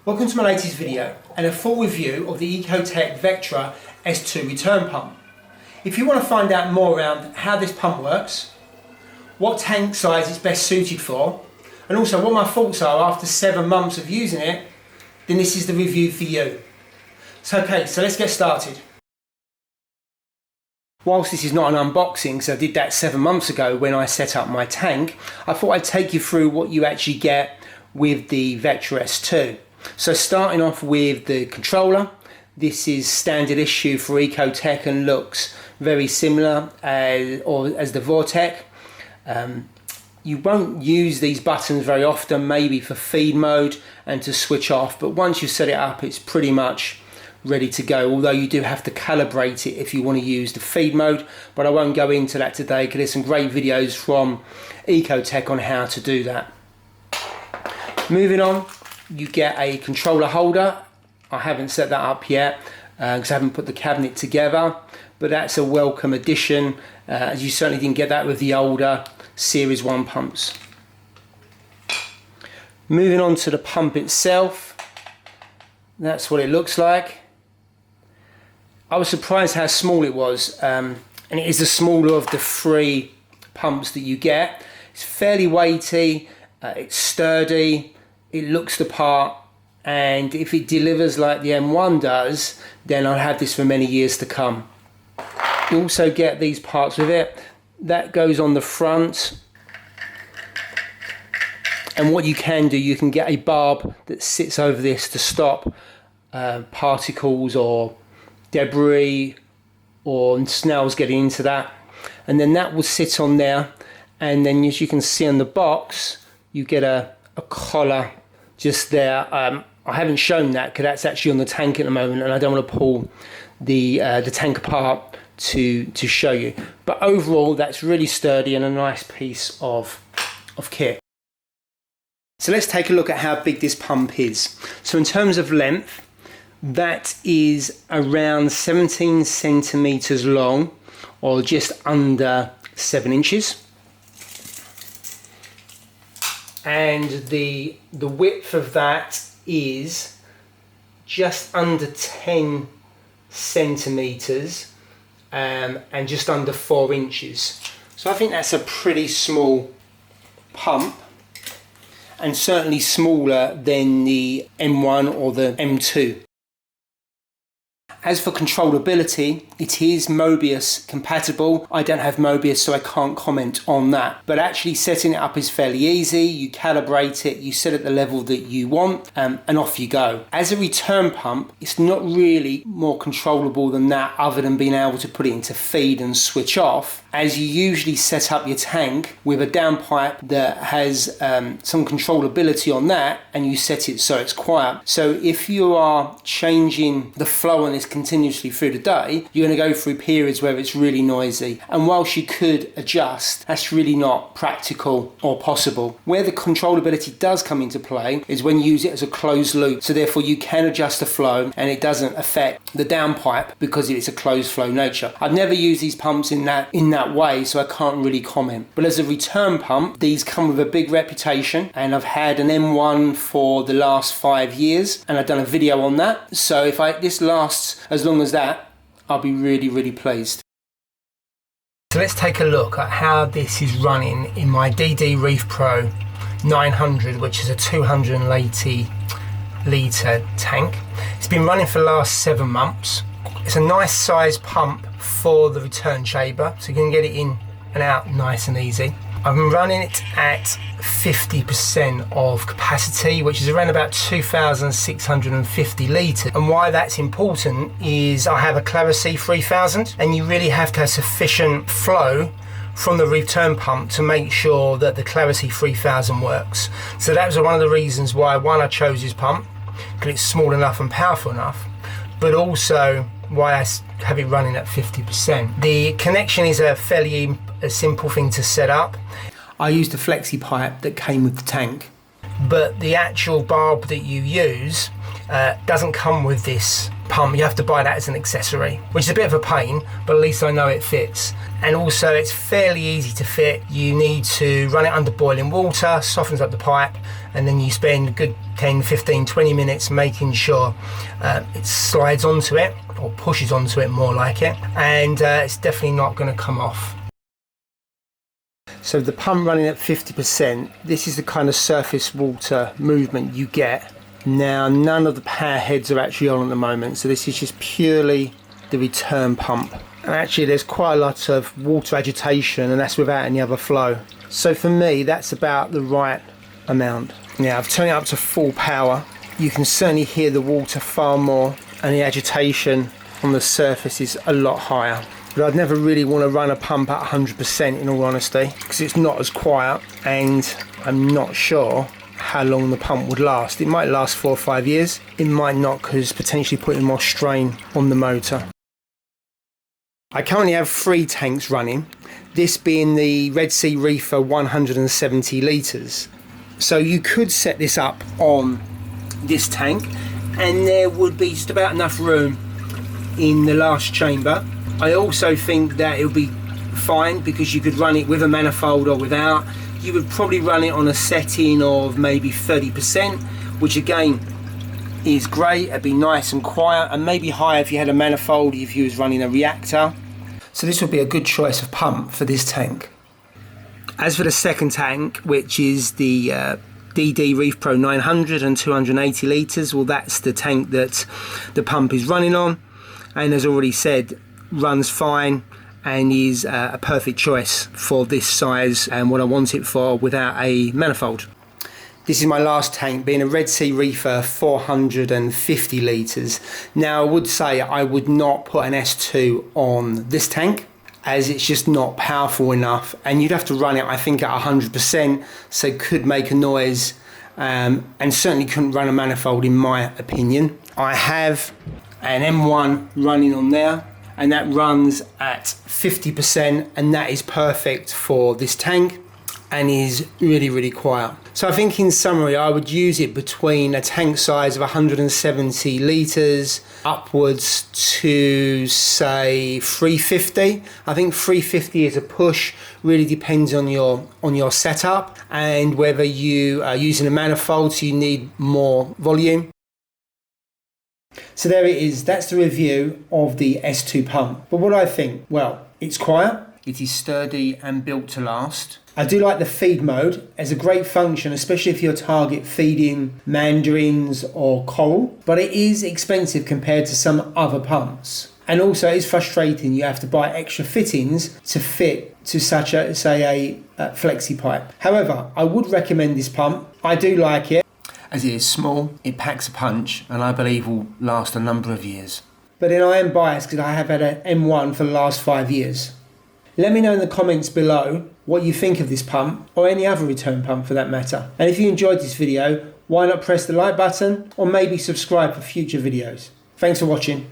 Welcome to my latest video and a full review of the Ecotech Vectra S2 Return pump. If you want to find out more around how this pump works, what tank size it's best suited for, and also what my thoughts are after 7 months of using it, then this is the review for you. So let's get started. Whilst this is not an unboxing, so I did that 7 months ago when I set up my tank, I thought I'd take you through what you actually get with the Vectra S2. So starting off with the controller, this is standard issue for Ecotech and looks very similar as the Vortec. You won't use these buttons very often, maybe for feed mode and to switch off, but once you set it up it's pretty much ready to go, although you do have to calibrate it if you want to use the feed mode, but I won't go into that today because there's some great videos from Ecotech on how to do that. Moving on, you get a controller holder. I haven't set that up yet because I haven't put the cabinet together, but that's a welcome addition, as you certainly didn't get that with the older Series 1 pumps. Moving on to the pump itself, that's what it looks like. I was surprised how small it was, and it is the smaller of the 3 pumps that you get. It's fairly weighty, it's sturdy, it looks the part, and if it delivers like the M1 does, then I'll have this for many years to come. You also get these parts with it. That goes on the front, and what you can do, you can get a barb that sits over this to stop particles or debris or snails getting into that, and then that will sit on there, and then as you can see on the box you get a collar just there. I haven't shown that because that's actually on the tank at the moment and I don't want to pull the tank apart to show you, but overall that's really sturdy and a nice piece of kit. So let's take a look at how big this pump is. So in terms of length, that is around 17 centimeters long, or just under 7 inches. And the width of that is just under 10 centimeters and just under 4 inches. So I think that's a pretty small pump, and certainly smaller than the M1 or the M2. As for controllability, it is Mobius compatible. I don't have Mobius, so I can't comment on that. But actually setting it up is fairly easy. You calibrate it, you set it at the level that you want, and off you go. As a return pump, it's not really more controllable than that, other than being able to put it into feed and switch off, as you usually set up your tank with a downpipe that has some controllability on that, and you set it so it's quiet. So if you are changing the flow on this continuously through the day, you're going to go through periods where it's really noisy, and whilst you could adjust, that's really not practical or possible. Where the controllability does come into play is when you use it as a closed loop, so therefore you can adjust the flow and it doesn't affect the downpipe because it's a closed flow nature. I've never used these pumps in that way, so I can't really comment, but as a return pump, these come with a big reputation, and I've had an M1 for the last 5 years and I've done a video on that, so if this lasts as long as that, I'll be really pleased. So let's take a look at how this is running in my DD Reef Pro 900, which is a 280 litre tank. It's been running for the last 7 months. It's a nice size pump for the return chamber, so you can get it in and out nice and easy. I've been running it at 50% of capacity, which is around about 2,650 litres. And why that's important is I have a Clarity 3000, and you really have to have sufficient flow from the return pump to make sure that the Clarity 3000 works. So that was one of the reasons why, one, I chose this pump, because it's small enough and powerful enough, but also why I have it running at 50%. The connection is a fairly simple thing to set up. I used a flexi pipe that came with the tank. but the actual barb that you use doesn't come with this pump. You have to buy that as an accessory, which is a bit of a pain, but at least I know it fits. And also it's fairly easy to fit. You need to run it under boiling water, softens up the pipe, and then you spend a good 10, 15, 20 minutes making sure it slides onto it, or pushes onto it more like it, and it's definitely not going to come off. So the pump running at 50%, this is the kind of surface water movement you get. Now none of the power heads are actually on at the moment, so this is just purely the return pump. And actually there's quite a lot of water agitation, and that's without any other flow. So for me that's about the right amount. Now I've turned it up to full power. You can certainly hear the water far more, and the agitation on the surface is a lot higher. But I'd never really want to run a pump at 100% in all honesty, because it's not as quiet, and I'm not sure how long the pump would last. It might last 4 or 5 years. It might not, because potentially putting more strain on the motor. I currently have 3 tanks running, this being the Red Sea Reefer 170 litres. So you could set this up on this tank and there would be just about enough room in the last chamber. I also think that it would be fine because you could run it with a manifold or without. You would probably run it on a setting of maybe 30%, which again is great. It'd be nice and quiet, and maybe higher if you had a manifold, if you was running a reactor. So this would be a good choice of pump for this tank. As for the second tank, which is the DD Reef Pro 900 and 280 litres, well that's the tank that the pump is running on, and as already said, runs fine and is a perfect choice for this size and what I want it for without a manifold. This is my last tank, being a Red Sea Reefer 450 litres. Now I would say I would not put an S2 on this tank, as it's just not powerful enough, and you'd have to run it I think at 100%, so it could make a noise, and certainly couldn't run a manifold in my opinion. I have an M1 running on there, and that runs at 50%, and that is perfect for this tank and is really, really quiet. So I think in summary I would use it between a tank size of 170 litres upwards to say 350. I think 350 is a push, really depends on your setup and whether you are using a manifold so you need more volume. So there it is, that's the review of the S2 pump. But what do I think? Well, it's quiet, it is sturdy and built to last. I do like the feed mode as a great function, especially if you're target feeding mandarins or coral, but it is expensive compared to some other pumps. And also it's frustrating, you have to buy extra fittings to fit to such a, say a flexi pipe. However, I would recommend this pump. I do like it. As it is small, it packs a punch, and I believe will last a number of years. But then I am biased because I have had an M1 for the last 5 years. Let me know in the comments below what you think of this pump, or any other return pump for that matter. And if you enjoyed this video, why not press the like button, or maybe subscribe for future videos. Thanks for watching.